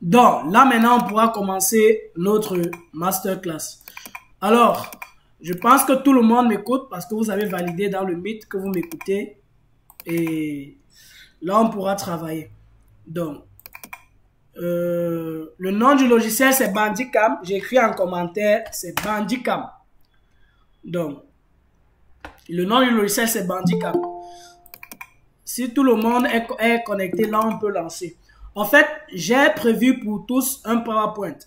Donc, là maintenant, on pourra commencer notre masterclass. Alors, je pense que tout le monde m'écoute parce que vous avez validé dans le Meet que vous m'écoutez. Et là, on pourra travailler. Donc, le nom du logiciel, c'est Bandicam. J'ai écrit en commentaire, c'est Bandicam. Donc, le nom du logiciel, c'est Bandicam. Si tout le monde est connecté, là, on peut lancer. En fait, j'ai prévu pour tous un PowerPoint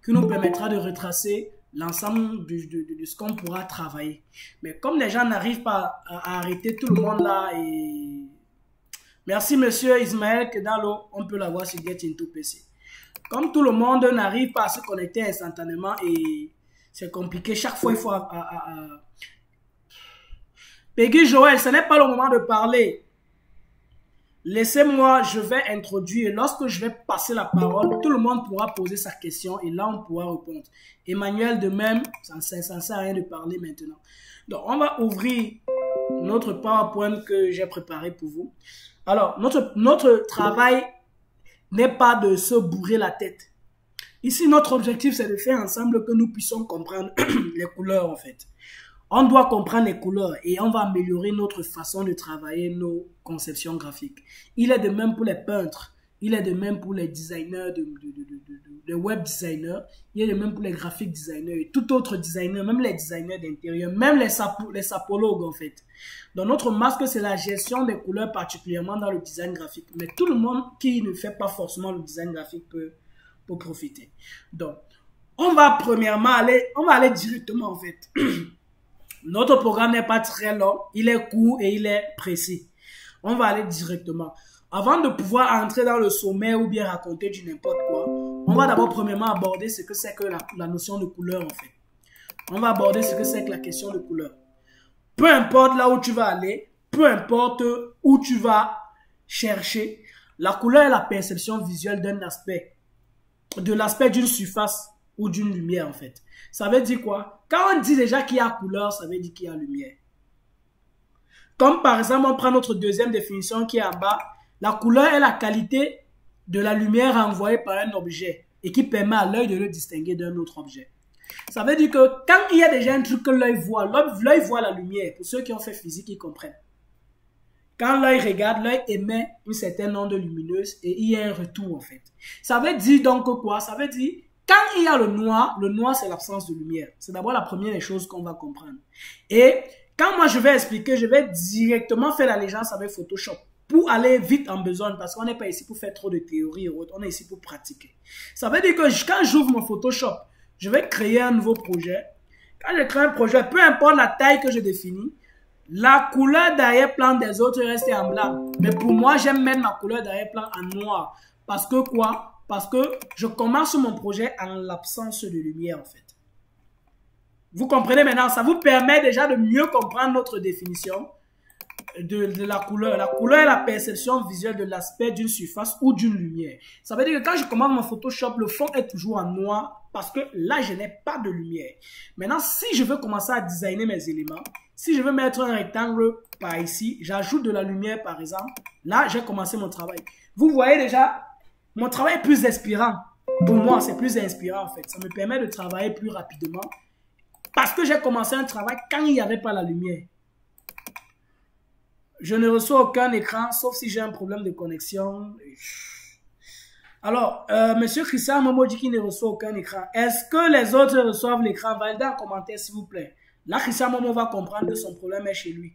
qui nous permettra de retracer l'ensemble de ce qu'on pourra travailler. Mais comme les gens n'arrivent pas à arrêter tout le monde là, et merci monsieur Ismaël Kedalo, on peut l'avoir sur Get Into PC. Comme tout le monde n'arrive pas à se connecter instantanément et c'est compliqué, chaque fois il faut... Peggy Joël, ce n'est pas le moment de parler. Laissez-moi, je vais introduire. Lorsque je vais passer la parole, tout le monde pourra poser sa question et là, on pourra répondre. Emmanuel, de même, ça ne sert à rien de parler maintenant. Donc, on va ouvrir notre PowerPoint que j'ai préparé pour vous. Alors, notre travail n'est pas de se bourrer la tête. Ici, notre objectif, c'est de faire ensemble que nous puissions comprendre les couleurs, en fait. On doit comprendre les couleurs et on va améliorer notre façon de travailler nos conceptions graphiques. Il est de même pour les peintres, il est de même pour les designers, de web designers, il est de même pour les graphic designers et tout autre designer, même les designers d'intérieur, même les sapologues en fait. Donc notre masque, c'est la gestion des couleurs, particulièrement dans le design graphique. Mais tout le monde qui ne fait pas forcément le design graphique peut profiter. Donc, on va aller directement en fait. Notre programme n'est pas très long, il est court et il est précis. On va aller directement. Avant de pouvoir entrer dans le sommet ou bien raconter du n'importe quoi, on va d'abord premièrement aborder ce que c'est que la notion de couleur en fait. On va aborder ce que c'est que la question de couleur. Peu importe là où tu vas aller, peu importe où tu vas chercher, la couleur est la perception visuelle d'un aspect, de l'aspect d'une surface ou d'une lumière en fait. Ça veut dire quoi? Quand on dit déjà qu'il y a couleur, ça veut dire qu'il y a lumière. Comme par exemple, on prend notre deuxième définition qui est en bas. La couleur est la qualité de la lumière envoyée par un objet et qui permet à l'œil de le distinguer d'un autre objet. Ça veut dire que quand il y a déjà un truc que l'œil voit la lumière. Pour ceux qui ont fait physique, ils comprennent. Quand l'œil regarde, l'œil émet une certaine onde lumineuse et il y a un retour en fait. Ça veut dire donc quoi? Ça veut dire quand il y a le noir c'est l'absence de lumière. C'est d'abord la première des choses qu'on va comprendre. Et quand moi je vais expliquer, je vais directement faire l'allégeance avec Photoshop pour aller vite en besogne parce qu'on n'est pas ici pour faire trop de théorie et autres, on est ici pour pratiquer. Ça veut dire que quand j'ouvre mon Photoshop, je vais créer un nouveau projet. Quand je crée un projet, peu importe la taille que je définis, la couleur d'arrière-plan des autres reste en blanc. Mais pour moi, j'aime mettre ma couleur d'arrière-plan en noir. Parce que quoi? Parce que je commence mon projet en l'absence de lumière en fait. Vous comprenez maintenant? Ça vous permet déjà de mieux comprendre notre définition de la couleur. La couleur est la perception visuelle de l'aspect d'une surface ou d'une lumière. Ça veut dire que quand je commence mon Photoshop, le fond est toujours en noir parce que là, je n'ai pas de lumière. Maintenant, si je veux commencer à designer mes éléments, si je veux mettre un rectangle par ici, j'ajoute de la lumière par exemple, là, j'ai commencé mon travail. Vous voyez déjà, mon travail est plus inspirant. Pour moi, c'est plus inspirant en fait. Ça me permet de travailler plus rapidement parce que j'ai commencé un travail quand il n'y avait pas la lumière. Je ne reçois aucun écran, sauf si j'ai un problème de connexion. Alors, monsieur Christian Momo dit qu'il ne reçoit aucun écran. Est-ce que les autres reçoivent l'écran? Validez en commentaire, s'il vous plaît. Là, Christian Momo va comprendre que son problème est chez lui.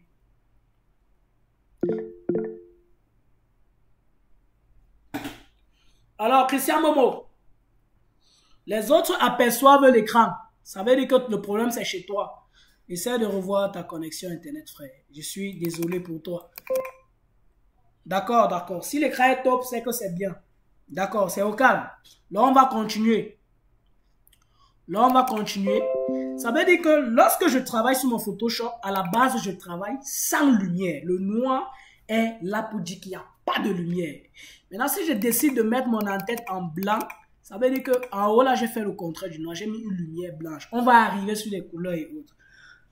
Alors, Christian Momo, les autres aperçoivent l'écran. Ça veut dire que le problème, c'est chez toi. Essaie de revoir ta connexion Internet, frère. Je suis désolé pour toi. D'accord, d'accord. Si l'écran est top, c'est que c'est bien. D'accord, c'est au calme. Là, on va continuer. Ça veut dire que lorsque je travaille sur mon Photoshop, à la base, je travaille sans lumière. Le noir est là pour dire qu'il n'y a pas de lumière. Maintenant, si je décide de mettre mon en-tête en blanc, ça veut dire qu'en haut, là, j'ai fait le contraire du noir. J'ai mis une lumière blanche. On va arriver sur les couleurs et autres.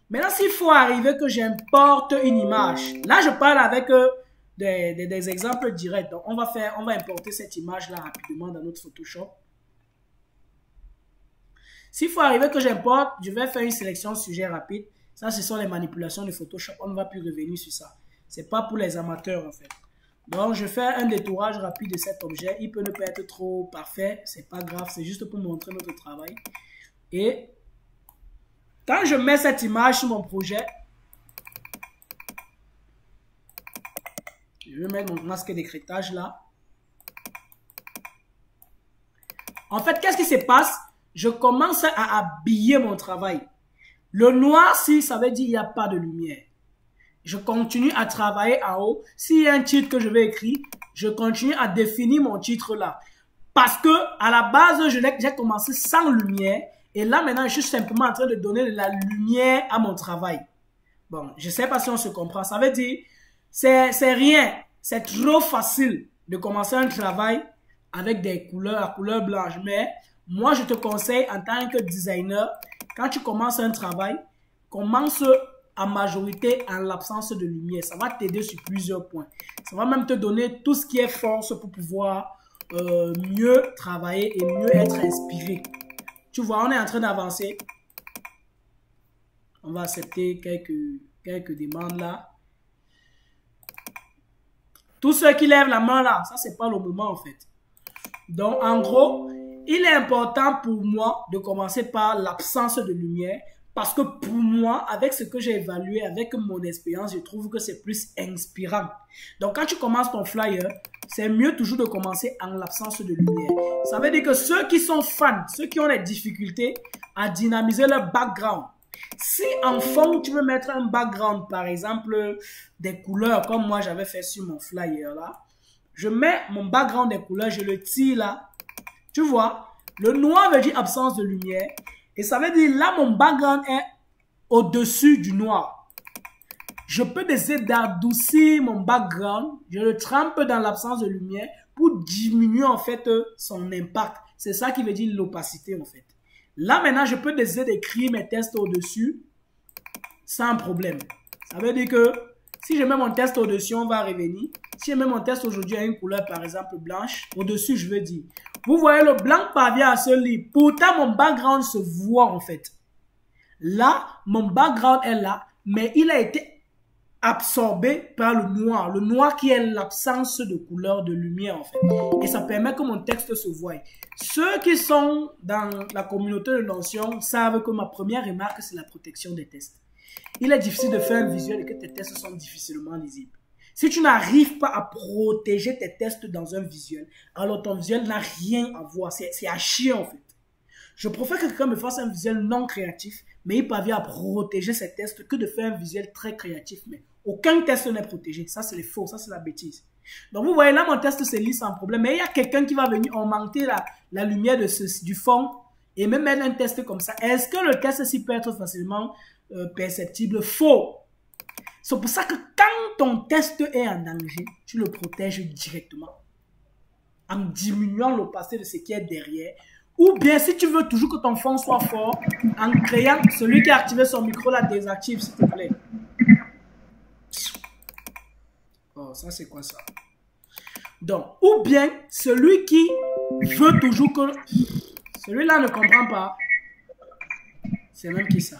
Maintenant, s'il faut arriver que j'importe une image, là, je parle avec des exemples directs. Donc, on va importer cette image-là rapidement dans notre Photoshop. S'il faut arriver que j'importe, je vais faire une sélection sujet rapide. Ça, ce sont les manipulations de Photoshop. On ne va plus revenir sur ça. C'est pas pour les amateurs, en fait. Donc, je fais un détourage rapide de cet objet. Il peut ne pas être trop parfait. C'est pas grave. C'est juste pour montrer notre travail. Et quand je mets cette image sur mon projet, je vais mettre mon masque d'écrêtage là. En fait, qu'est-ce qui se passe? Je commence à habiller mon travail. Le noir, si ça veut dire qu'il n'y a pas de lumière. Je continue à travailler en haut. S'il y a un titre que je vais écrire, je continue à définir mon titre là. Parce que à la base, j'ai commencé sans lumière. Et là, maintenant, je suis simplement en train de donner de la lumière à mon travail. Bon, je ne sais pas si on se comprend. Ça veut dire, c'est rien. C'est trop facile de commencer un travail avec des couleurs, à couleur blanche. Mais moi, je te conseille en tant que designer, quand tu commences un travail, commence en majorité en l'absence de lumière. Ça va t'aider sur plusieurs points. Ça va même te donner tout ce qui est force pour pouvoir mieux travailler et mieux être inspiré. Tu vois, on est en train d'avancer. On va accepter quelques demandes là. Tous ceux qui lèvent la main là, ça c'est pas le moment en fait. Donc en gros, il est important pour moi de commencer par l'absence de lumière parce que pour moi, avec ce que j'ai évalué, avec mon expérience, je trouve que c'est plus inspirant. Donc quand tu commences ton flyer, c'est mieux toujours de commencer en l'absence de lumière. Ça veut dire que ceux qui sont fans, ceux qui ont des difficultés à dynamiser leur background, si en fond tu veux mettre un background, par exemple des couleurs comme moi j'avais fait sur mon flyer là, je mets mon background des couleurs, je le tire là. Tu vois, le noir veut dire absence de lumière. Et ça veut dire là, mon background est au-dessus du noir. Je peux essayer d'adoucir mon background. Je le trempe dans l'absence de lumière pour diminuer en fait son impact. C'est ça qui veut dire l'opacité en fait. Là maintenant, je peux essayer d'écrire mes tests au-dessus sans problème. Ça veut dire que si je mets mon test au-dessus, on va revenir. Si je mets mon test aujourd'hui à une couleur, par exemple blanche, au-dessus, je veux dire. Vous voyez, le blanc parvient à se lire. Pourtant, mon background se voit en fait. Là, mon background est là, mais il a été absorbé par le noir. Le noir qui est l'absence de couleur, de lumière en fait. Et ça permet que mon texte se voie. Ceux qui sont dans la communauté de Notion savent que ma première remarque, c'est la protection des tests. Il est difficile de faire un visuel et que tes tests sont difficilement lisibles. Si tu n'arrives pas à protéger tes tests dans un visuel, alors ton visuel n'a rien à voir. C'est à chier en fait. Je préfère que quelqu'un me fasse un visuel non créatif, mais il parvient à protéger ses tests que de faire un visuel très créatif. Mais aucun test n'est protégé. Ça, c'est les faux. Ça, c'est la bêtise. Donc, vous voyez, là, mon test se lit sans problème. Mais il y a quelqu'un qui va venir augmenter la lumière du fond et même mettre un test comme ça. Est-ce que le test-ci peut être facilement perceptible? Faux. C'est pour ça que quand ton test est en danger, tu le protèges directement en diminuant l'opacité de ce qui est derrière. Ou bien, si tu veux toujours que ton fond soit fort, en créant celui qui a activé son micro, là, désactive, s'il te plaît. Oh, ça, c'est quoi ça? Donc, ou bien, celui qui veut toujours que... Celui-là ne comprend pas. C'est même qui ça?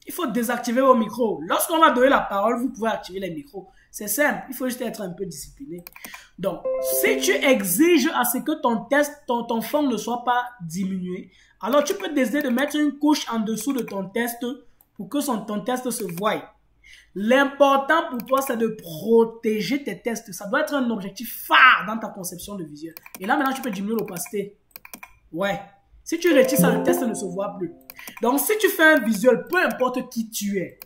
Il faut désactiver vos micros. Lorsqu'on va donner la parole, vous pouvez activer les micros. C'est simple, il faut juste être un peu discipliné. Donc, si tu exiges à ce que ton test, ton fond ne soit pas diminué, alors tu peux décider de mettre une couche en dessous de ton test pour que ton test se voie. L'important pour toi, c'est de protéger tes tests. Ça doit être un objectif phare dans ta conception de visuel. Et là, maintenant, tu peux diminuer l'opacité. Ouais. Si tu retires ça, le test ne se voit plus. Donc, si tu fais un visuel, peu importe qui tu es,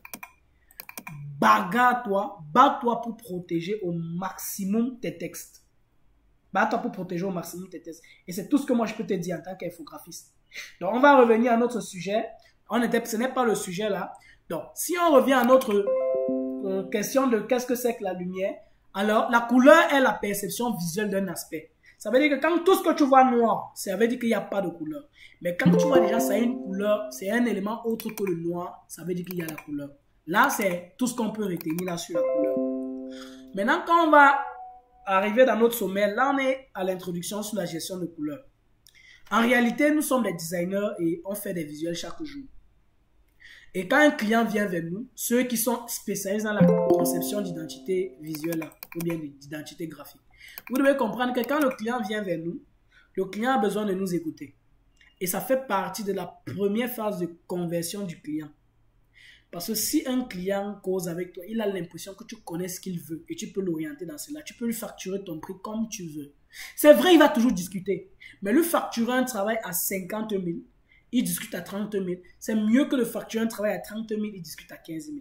bagarre-toi, bats-toi pour protéger au maximum tes textes. Bats-toi pour protéger au maximum tes textes. Et c'est tout ce que moi je peux te dire en tant qu'infographiste. Donc, on va revenir à notre sujet. Ce n'est pas le sujet là. Donc, si on revient à notre question de qu'est-ce que c'est que la lumière, alors la couleur est la perception visuelle d'un aspect. Ça veut dire que quand tout ce que tu vois noir, ça veut dire qu'il n'y a pas de couleur. Mais quand tu vois déjà ça a une couleur, c'est un élément autre que le noir, ça veut dire qu'il y a la couleur. Là, c'est tout ce qu'on peut retenir là sur la couleur. Maintenant, quand on va arriver dans notre sommet, là, on est à l'introduction sur la gestion de couleurs. En réalité, nous sommes des designers et on fait des visuels chaque jour. Et quand un client vient vers nous, ceux qui sont spécialisés dans la conception d'identité visuelle ou bien d'identité graphique, vous devez comprendre que quand le client vient vers nous, le client a besoin de nous écouter. Et ça fait partie de la première phase de conversion du client. Parce que si un client cause avec toi, il a l'impression que tu connais ce qu'il veut et tu peux l'orienter dans cela. Tu peux lui facturer ton prix comme tu veux. C'est vrai, il va toujours discuter. Mais lui facturer un travail à 50 000, il discute à 30 000. C'est mieux que de facturer un travail à 30 000, il discute à 15 000.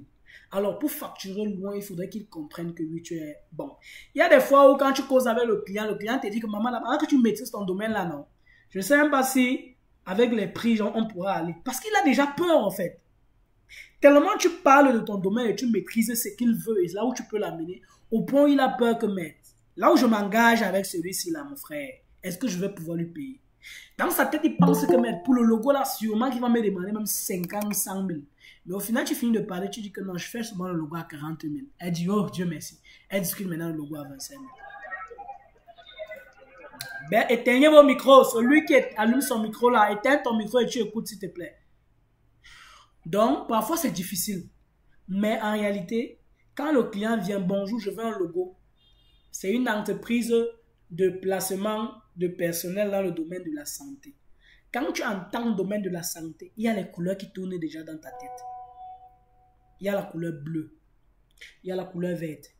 Alors, pour facturer loin, il faudrait qu'il comprenne que oui, tu es bon. Il y a des fois où quand tu causes avec le client te dit que maman, là, que tu maîtrises ton domaine là, non. Je ne sais même pas si avec les prix, genre, on pourra aller. Parce qu'il a déjà peur, en fait. Tellement tu parles de ton domaine et tu maîtrises ce qu'il veut et là où tu peux l'amener, au point où il a peur que, mais là où je m'engage avec celui-ci là, mon frère, est-ce que je vais pouvoir lui payer? Dans sa tête, il pense que, mais pour le logo là, sûrement qu'il va me demander même 50 ou 100 000. Mais au final, tu finis de parler, tu dis que non, je fais seulement le logo à 40 000. Elle dit, oh Dieu merci. Elle discute maintenant le logo à 25 000. Ben, éteignez vos micros. Celui qui allume son micro là, éteins ton micro et tu écoutes s'il te plaît. Donc, parfois, c'est difficile. Mais en réalité, quand le client vient, bonjour, je veux un logo. C'est une entreprise de placement de personnel dans le domaine de la santé. Quand tu entends le domaine de la santé, il y a les couleurs qui tournent déjà dans ta tête. Il y a la couleur bleue. Il y a la couleur verte.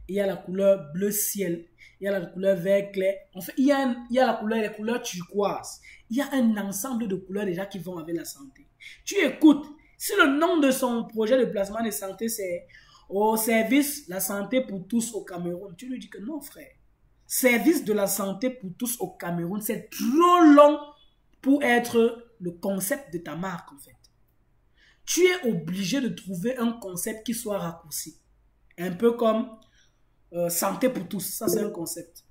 Il y a la couleur bleu ciel. Il y a la couleur vert clair. En fait, il y a les couleurs turquoise. Il y a un ensemble de couleurs déjà qui vont avec la santé. Tu écoutes. Si le nom de son projet de placement de santé, c'est au service la santé pour tous au Cameroun, tu lui dis que non, frère. Service de la santé pour tous au Cameroun, c'est trop long pour être le concept de ta marque, en fait. Tu es obligé de trouver un concept qui soit raccourci. Un peu comme santé pour tous. Ça, c'est un concept.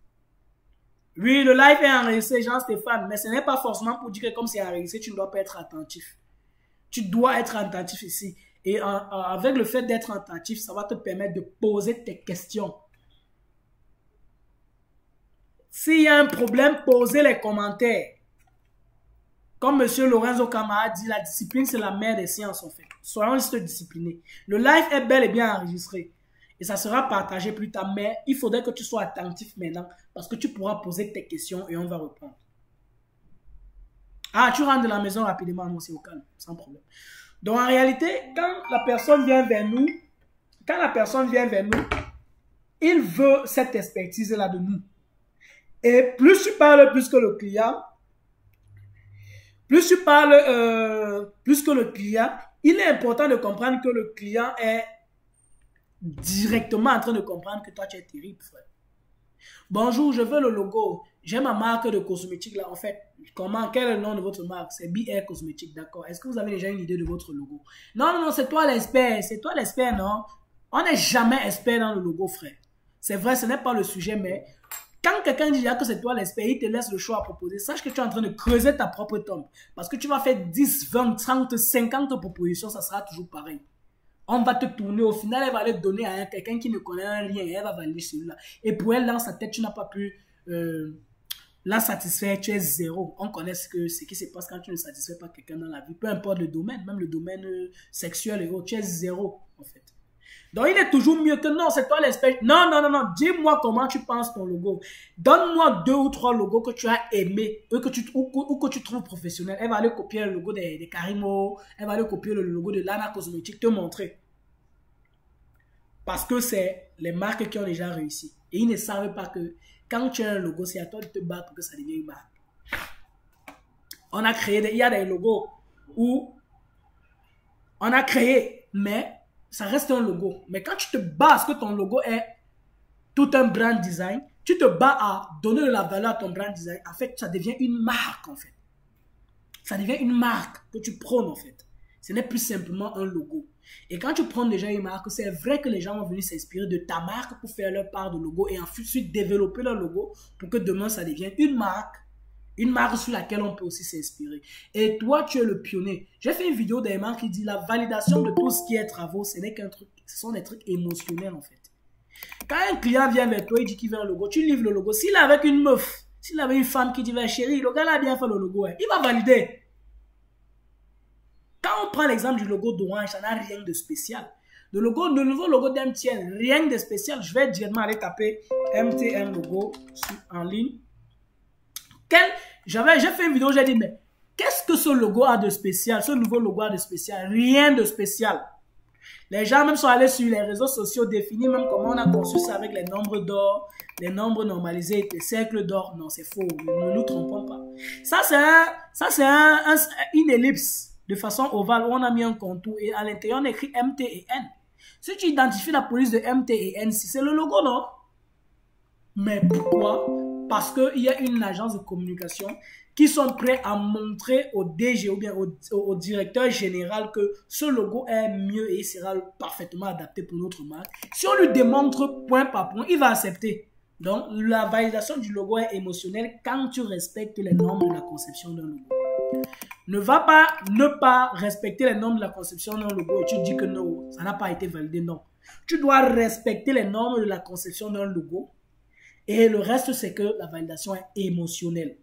Oui, le live est enregistré, Jean-Stéphane, mais ce n'est pas forcément pour dire que comme c'est enregistré, tu ne dois pas être attentif. Tu dois être attentif ici. Et avec le fait d'être attentif, ça va te permettre de poser tes questions. S'il y a un problème, posez les commentaires. Comme M. Lorenzo Camara dit, la discipline, c'est la mère des sciences, en fait. Soyons juste disciplinés. Le live est bel et bien enregistré. Et ça sera partagé plus tard. Mais il faudrait que tu sois attentif maintenant. Parce que tu pourras poser tes questions et on va répondre. Ah, tu rentres de la maison rapidement, non, c'est au calme, sans problème. Donc, en réalité, quand la personne vient vers nous, il veut cette expertise-là de nous. Et plus tu parles plus que le client, il est important de comprendre que le client est directement en train de comprendre que toi, tu es terrible, frère. Bonjour, je veux le logo. J'ai ma marque de cosmétiques là. En fait, quel est le nom de votre marque? C'est BR Cosmétiques, d'accord. Est-ce que vous avez déjà une idée de votre logo? Non, c'est toi l'expert. C'est toi l'expert, non? On n'est jamais expert dans le logo, frère. C'est vrai, ce n'est pas le sujet, mais quand quelqu'un dit que c'est toi l'expert, il te laisse le choix à proposer. Sache que tu es en train de creuser ta propre tombe. Parce que tu vas faire 10, 20, 30, 50 propositions, ça sera toujours pareil. On va te tourner, au final, elle va aller donner à quelqu'un qui ne connaît un lien, et elle va valider celui-là. Et pour elle, dans sa tête, tu n'as pas pu la satisfaire, tu es zéro. On connaît ce qui se passe quand tu ne satisfais pas quelqu'un dans la vie, peu importe le domaine, même le domaine sexuel et autres, tu es zéro, en fait. Donc, il est toujours mieux que non, c'est toi l'espèce. Non, dis-moi comment tu penses ton logo. Donne-moi 2 ou 3 logos que tu as aimés ou que tu trouves professionnels. Elle va aller copier le logo de Karimo, elle va aller copier le logo de Lana Cosmétique, te montrer. Parce que c'est les marques qui ont déjà réussi. Et ils ne savent pas que quand tu as un logo, c'est à toi de te battre pour que ça devienne une marque. On a créé, il y a des logos où on a créé, mais ça reste un logo. Mais quand tu te bats à ce que ton logo est tout un brand design, tu te bats à donner de la valeur à ton brand design. En fait, ça devient une marque, en fait. Ça devient une marque que tu prônes, en fait. Ce n'est plus simplement un logo. Et quand tu prends déjà une marque, c'est vrai que les gens vont venir s'inspirer de ta marque pour faire leur part de logo et ensuite développer leur logo pour que demain ça devienne une marque sur laquelle on peut aussi s'inspirer. Et toi, tu es le pionnier. J'ai fait une vidéo d'un marque qui dit la validation de tout ce qui est travaux, ce n'est qu'un truc, ce sont des trucs émotionnels en fait. Quand un client vient vers toi, il dit qu'il veut un logo, tu livres le logo. S'il est avec une meuf, s'il avait une femme qui dit, chérie, le gars là a bien fait le logo, il va valider. Quand on prend l'exemple du logo d'Orange, ça n'a rien de spécial. Le nouveau logo d'MTN, rien de spécial. Je vais directement aller taper MTN logo en ligne. J'ai fait une vidéo, j'ai dit, mais qu'est-ce que ce logo a de spécial? Ce nouveau logo a de spécial? Rien de spécial. Les gens même sont allés sur les réseaux sociaux définir même comment on a conçu ça avec les nombres d'or, les nombres normalisés, les cercles d'or. Non, c'est faux. Ne nous trompons pas. Ça, c'est une ellipse de façon ovale où on a mis un contour et à l'intérieur on écrit MT et N. Si tu identifies la police de MT et N, c'est le logo, non? Mais pourquoi? Parce qu'il y a une agence de communication qui sont prêts à montrer au DG ou bien au directeur général que ce logo est mieux et il sera parfaitement adapté pour notre marque. Si on lui démontre point par point, il va accepter. Donc, la validation du logo est émotionnelle quand tu respectes les normes de la conception d'un logo. Ne va pas ne pas respecter les normes de la conception d'un logo et tu dis que non, ça n'a pas été validé. Non. Tu dois respecter les normes de la conception d'un logo et le reste, c'est que la validation est émotionnelle.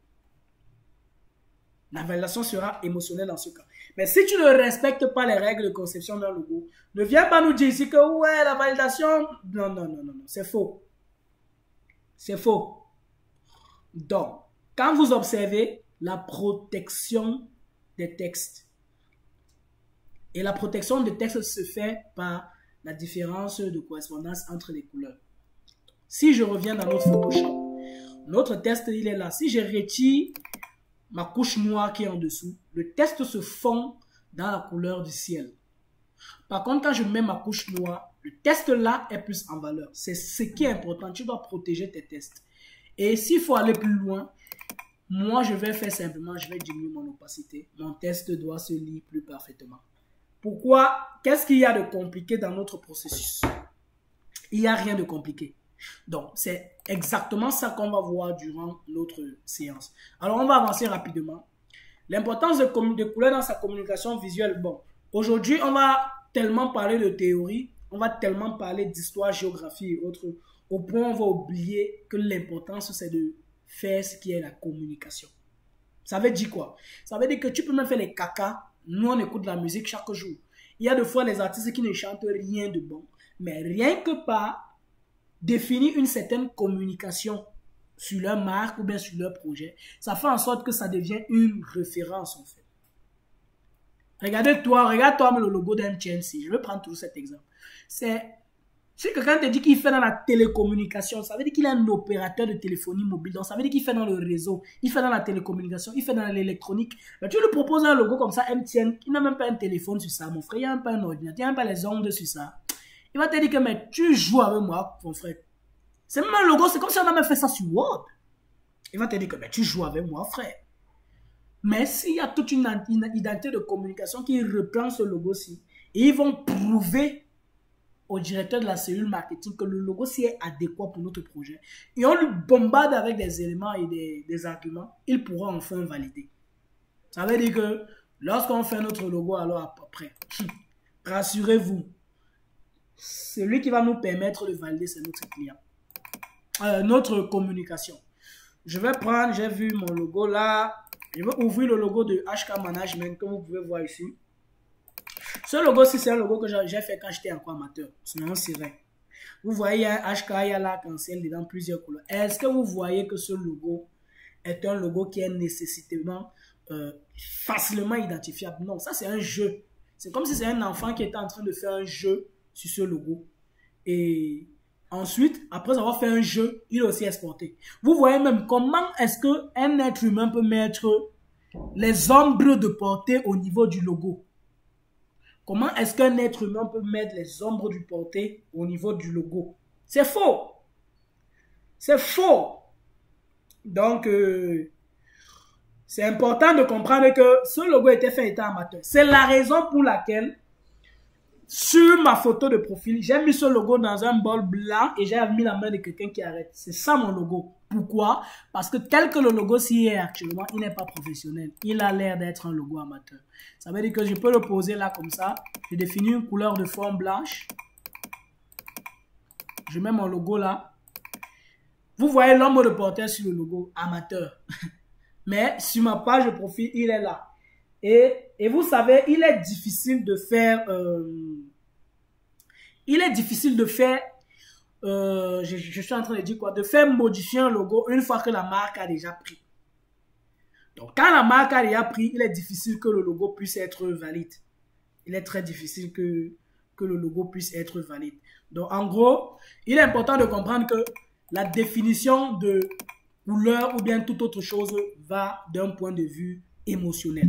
La validation sera émotionnelle dans ce cas. Mais si tu ne respectes pas les règles de conception d'un logo, ne viens pas nous dire ici que ouais, la validation... Non, non, non, non, non, c'est faux. C'est faux. Donc, quand vous observez la protection des textes, et la protection des textes se fait par la différence de correspondance entre les couleurs. Si je reviens dans notre Photoshop, notre test, il est là. Si je retire ma couche noire qui est en dessous, le test se fond dans la couleur du ciel. Par contre, quand je mets ma couche noire, le test là est plus en valeur. C'est ce qui est important. Tu dois protéger tes tests. Et s'il faut aller plus loin, moi, je vais faire simplement, je vais diminuer mon opacité. Mon test doit se lire plus parfaitement. Pourquoi? Qu'est-ce qu'il y a de compliqué dans notre processus? Il n'y a rien de compliqué. Donc, c'est exactement ça qu'on va voir durant notre séance. Alors, on va avancer rapidement. L'importance de couleur dans sa communication visuelle. Bon, aujourd'hui, on va tellement parler de théorie, on va tellement parler d'histoire, géographie et autres, au point où on va oublier que l'importance, c'est de faire ce qui est la communication. Ça veut dire quoi? Ça veut dire que tu peux même faire les caca. Nous, on écoute de la musique chaque jour. Il y a des fois les artistes qui ne chantent rien de bon. Mais rien que par définir une certaine communication sur leur marque ou bien sur leur projet, ça fait en sorte que ça devient une référence en fait. Regarde-toi le logo d'MTN. Je vais prendre toujours cet exemple. C'est que quand tu dis qu'il fait dans la télécommunication, ça veut dire qu'il est un opérateur de téléphonie mobile. Donc ça veut dire qu'il fait dans le réseau, il fait dans la télécommunication, il fait dans l'électronique. Mais tu lui proposes un logo comme ça, MTN, il n'a même pas un téléphone sur ça, mon frère, il n'y a même pas un ordinateur, il n'y a même pas les ondes sur ça. Il va te dire que mais tu joues avec moi, mon frère. C'est même un logo, c'est comme si on a même fait ça sur Word. Il va te dire que mais tu joues avec moi, frère. Mais s'il y a toute une identité de communication qui reprend ce logo-ci, et ils vont prouver au directeur de la cellule marketing que le logo-ci est adéquat pour notre projet, et on lui bombarde avec des éléments et des arguments, il pourra enfin valider. Ça veut dire que lorsqu'on fait notre logo, alors après, rassurez-vous, celui qui va nous permettre de valider, c'est notre client. Notre communication. Je vais prendre, j'ai vu mon logo là. Je vais ouvrir le logo de HK Management que vous pouvez voir ici. Ce logo-ci, c'est un logo que j'ai fait quand j'étais encore amateur. Sinon, c'est vrai. Vous voyez, il y a un HK, il y a l'arc-en-ciel dedans, plusieurs couleurs. Est-ce que vous voyez que ce logo est un logo qui est nécessairement facilement identifiable? Non, ça c'est un jeu. C'est comme si c'est un enfant qui était en train de faire un jeu sur ce logo. Et ensuite, après avoir fait un jeu, il est aussi exporté. Vous voyez même comment est-ce qu'un être humain peut mettre les ombres de portée au niveau du logo. Comment est-ce qu'un être humain peut mettre les ombres du portée au niveau du logo? C'est faux. C'est faux. Donc, c'est important de comprendre que ce logo était fait étant amateur. C'est la raison pour laquelle sur ma photo de profil, j'ai mis ce logo dans un bol blanc et j'ai mis la main de quelqu'un qui arrête. C'est ça mon logo. Pourquoi? Parce que tel que le logo s'y est actuellement, il n'est pas professionnel. Il a l'air d'être un logo amateur. Ça veut dire que je peux le poser là comme ça. Je définis une couleur de fond blanche. Je mets mon logo là. Vous voyez l'ombre de porteur sur le logo amateur. Mais sur ma page de profil, il est là. Et vous savez, il est difficile de faire... je suis en train de dire quoi? De faire modifier un logo une fois que la marque a déjà pris. Donc, quand la marque a déjà pris, il est difficile que le logo puisse être valide. Il est très difficile que le logo puisse être valide. Donc, en gros, il est important de comprendre que la définition de couleur ou bien toute autre chose va d'un point de vue émotionnel.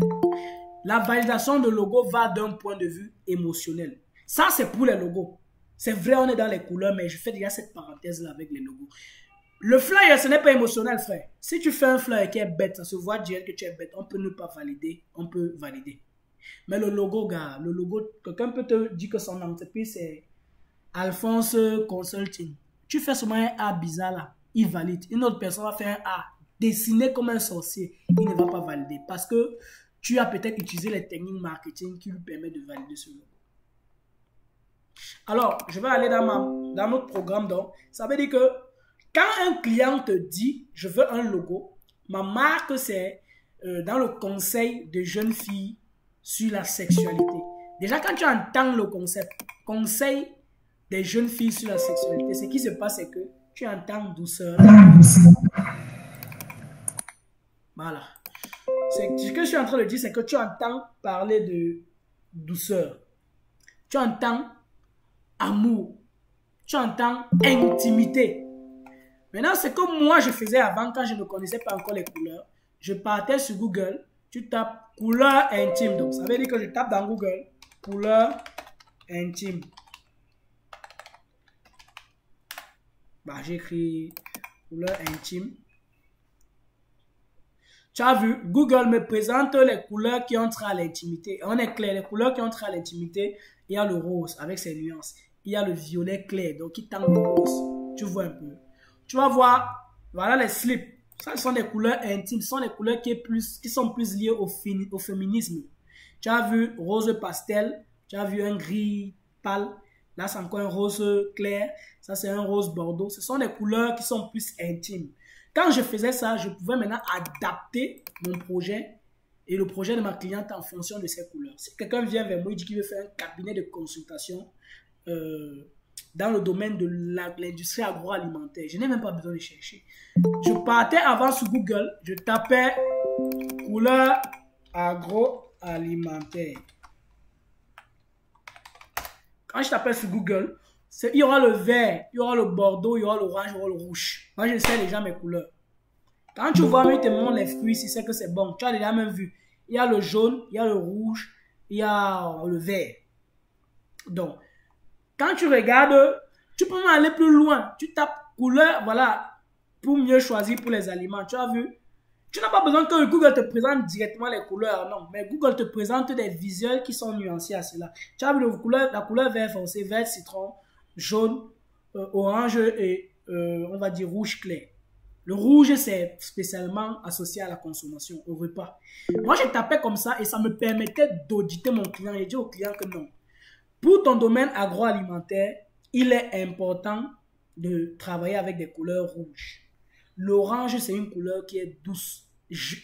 La validation de logo va d'un point de vue émotionnel. Ça, c'est pour les logos. C'est vrai, on est dans les couleurs, mais je fais déjà cette parenthèse-là avec les logos. Le flyer, ce n'est pas émotionnel, frère. Si tu fais un flyer qui est bête, ça se voit direct que tu es bête. On peut ne pas valider, on peut valider. Mais le logo, gars, le logo, quelqu'un peut te dire que son entreprise, c'est Alphonse Consulting. Tu fais seulement un A bizarre là, il valide. Une autre personne va faire un A dessiné comme un sorcier, il ne va pas valider. Parce que tu as peut-être utilisé les techniques marketing qui lui permettent de valider ce logo. Alors, je vais aller dans notre programme. Donc, ça veut dire que quand un client te dit, je veux un logo, ma marque, c'est dans le conseil de jeunes filles sur la sexualité. Déjà, quand tu entends le concept, conseil des jeunes filles sur la sexualité, ce qui se passe, c'est que tu entends douceur. Voilà. Ce que je suis en train de dire, c'est que tu entends parler de douceur. Tu entends amour. Tu entends intimité. Maintenant, c'est comme moi je faisais avant quand je ne connaissais pas encore les couleurs. Je partais sur Google, tu tapes couleur intime. Donc, ça veut dire que je tape dans Google couleur intime. Bah, j'écris couleur intime. Tu as vu, Google me présente les couleurs qui entrent à l'intimité. On est clair, les couleurs qui entrent à l'intimité, il y a le rose avec ses nuances. Il y a le violet clair, donc qui tend le rose. Tu vois un peu. Tu vas voir, voilà les slips. Ça, ce sont des couleurs intimes. Ce sont des couleurs qui sont plus liées au féminisme. Tu as vu rose pastel. Tu as vu un gris pâle. Là, c'est encore un rose clair. Ça, c'est un rose bordeaux. Ce sont des couleurs qui sont plus intimes. Quand je faisais ça, je pouvais maintenant adapter mon projet et le projet de ma cliente en fonction de ces couleurs. Si quelqu'un vient vers moi et dit qu'il veut faire un cabinet de consultation dans le domaine de l'industrie agroalimentaire, je n'ai même pas besoin de chercher. Je partais avant sur Google, je tapais couleur agroalimentaire. Quand je tapais sur Google, il y aura le vert, il y aura le bordeaux, il y aura l'orange, il y aura le rouge. Moi, je sais déjà mes couleurs. Quand tu vois, il te montre les fruits, si c'est que c'est bon. Tu as déjà même vu. Il y a le jaune, il y a le rouge, il y a le vert. Donc, quand tu regardes, tu peux même aller plus loin. Tu tapes couleur, voilà, pour mieux choisir pour les aliments. Tu as vu? Tu n'as pas besoin que Google te présente directement les couleurs, non. Mais Google te présente des visuels qui sont nuancés à cela. Tu as vu la couleur vert foncé, vert citron, jaune, orange et on va dire rouge clair. Le rouge, c'est spécialement associé à la consommation, au repas. Moi, je tapais comme ça et ça me permettait d'auditer mon client. J'ai dit au client que non. Pour ton domaine agroalimentaire, il est important de travailler avec des couleurs rouges. L'orange, c'est une couleur qui est douce,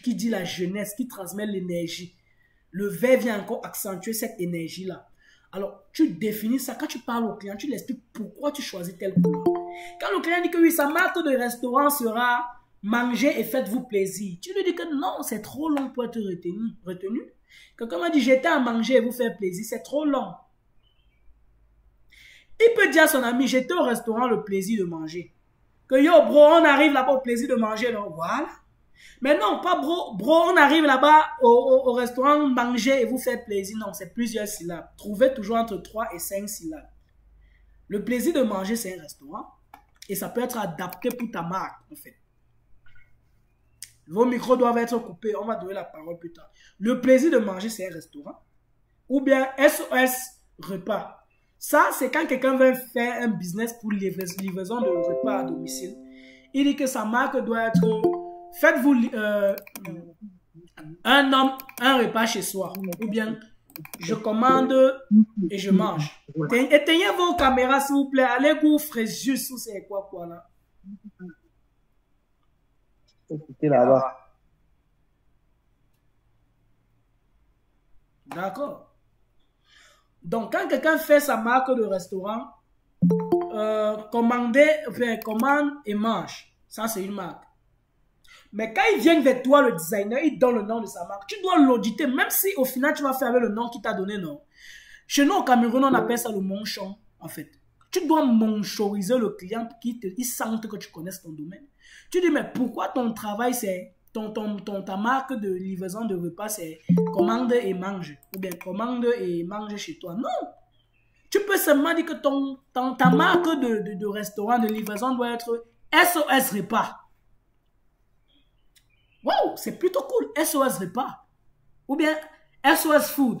qui dit la jeunesse, qui transmet l'énergie. Le vert vient encore accentuer cette énergie-là. Alors, tu définis ça. Quand tu parles au client, tu lui expliques pourquoi tu choisis telle couleur. Quand le client dit que oui, sa marque de restaurant sera manger et faites-vous plaisir. Tu lui dis que non, c'est trop long pour être retenu. Quelqu'un m'a dit j'étais à manger et vous faire plaisir, c'est trop long. Il peut dire à son ami, j'étais au restaurant le plaisir de manger. Que yo bro, on arrive là-bas au plaisir de manger, donc voilà. Mais non, pas bro, on arrive là-bas au restaurant manger et vous faire plaisir. Non, c'est plusieurs syllabes. Trouvez toujours entre 3 et 5 syllabes. Le plaisir de manger, c'est un restaurant. Et ça peut être adapté pour ta marque, en fait. Vos micros doivent être coupés. On va donner la parole plus tard. Le plaisir de manger, c'est un restaurant. Ou bien SOS repas. Ça, c'est quand quelqu'un veut faire un business pour livraison de repas à domicile. Il dit que sa marque doit être... Faites-vous un repas chez soi. Ou bien, je commande et je mange. Éteignez vos caméras, s'il vous plaît. Allez vous Fréjus ou c'est quoi là. C'était là-bas. D'accord. Donc, quand quelqu'un fait sa marque de restaurant, commande et mange. Ça, c'est une marque. Mais quand il vient vers toi, le designer, il donne le nom de sa marque. Tu dois l'auditer, même si au final, tu vas faire avec le nom qu'il t'a donné, non. Chez nous, au Cameroun, on appelle ça le monchon, en fait. Tu dois monchoriser le client pour qu'il sente que tu connaisses ton domaine. Tu dis, mais pourquoi ton travail, c'est... ta marque de livraison de repas, c'est commande et mange. Ou bien commande et mange chez toi. Non. Tu peux seulement dire que ta marque de restaurant, de livraison doit être SOS Repas. Wow, c'est plutôt cool. SOS Repas. Ou bien SOS Food.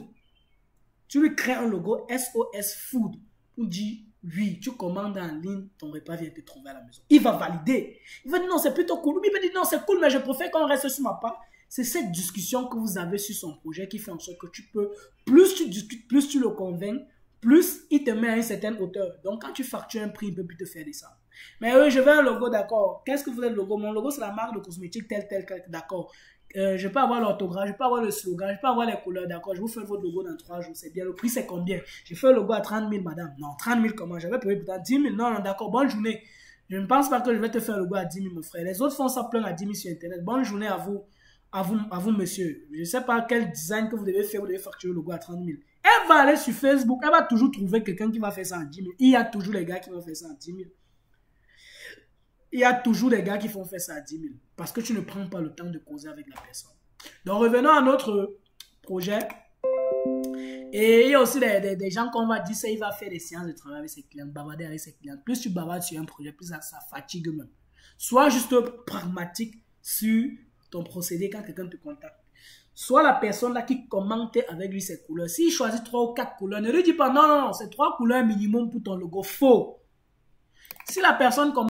Tu lui crées un logo SOS Food pour dire oui, tu commandes en ligne, ton repas vient te trouver à la maison. Il va valider. Il va dire non, c'est plutôt cool. Lui, il va dire non, c'est cool, mais je préfère qu'on reste sur ma part. C'est cette discussion que vous avez sur son projet qui fait en sorte que tu peux, plus tu discutes, plus tu le convaincs, plus il te met à une certaine hauteur. Donc, quand tu factures un prix, il ne peut plus te faire descendre. Mais oui, je veux un logo, d'accord. Qu'est-ce que vous êtes le logo? Mon logo, c'est la marque de cosmétiques, tel, d'accord. Je peux avoir l'orthographe, je peux avoir le slogan, je peux avoir les couleurs, d'accord. Je vous fais votre logo dans 3 jours, c'est bien. Le prix, c'est combien? J'ai fait le logo à 30 000, madame. Non, 30 000 comment? J'avais payé peut-être 10 000. Non, d'accord, bonne journée. Je ne pense pas que je vais te faire le logo à 10 000, mon frère. Les autres font ça plein à 10 000 sur Internet. Bonne journée à vous, monsieur. Je ne sais pas quel design que vous devez faire, vous devez facturer le logo à 30 000. Elle va aller sur Facebook, elle va toujours trouver quelqu'un qui va faire ça en 10 000. Il y a toujours les gars qui vont faire ça en 10 000. Il y a toujours des gars qui font faire ça à 10 000. Parce que tu ne prends pas le temps de causer avec la personne. Donc, revenons à notre projet. Et il y a aussi des gens qu'on va dire, ça, il va faire des séances de travail avec ses clients, bavarder avec ses clients. Plus tu bavardes sur un projet, plus ça fatigue même. Sois juste pragmatique sur ton procédé quand quelqu'un te contacte. Soit la personne là qui commente avec lui ses couleurs. S'il choisit 3 ou 4 couleurs, ne lui dis pas non, c'est 3 couleurs minimum pour ton logo. Faux. Si la personne commence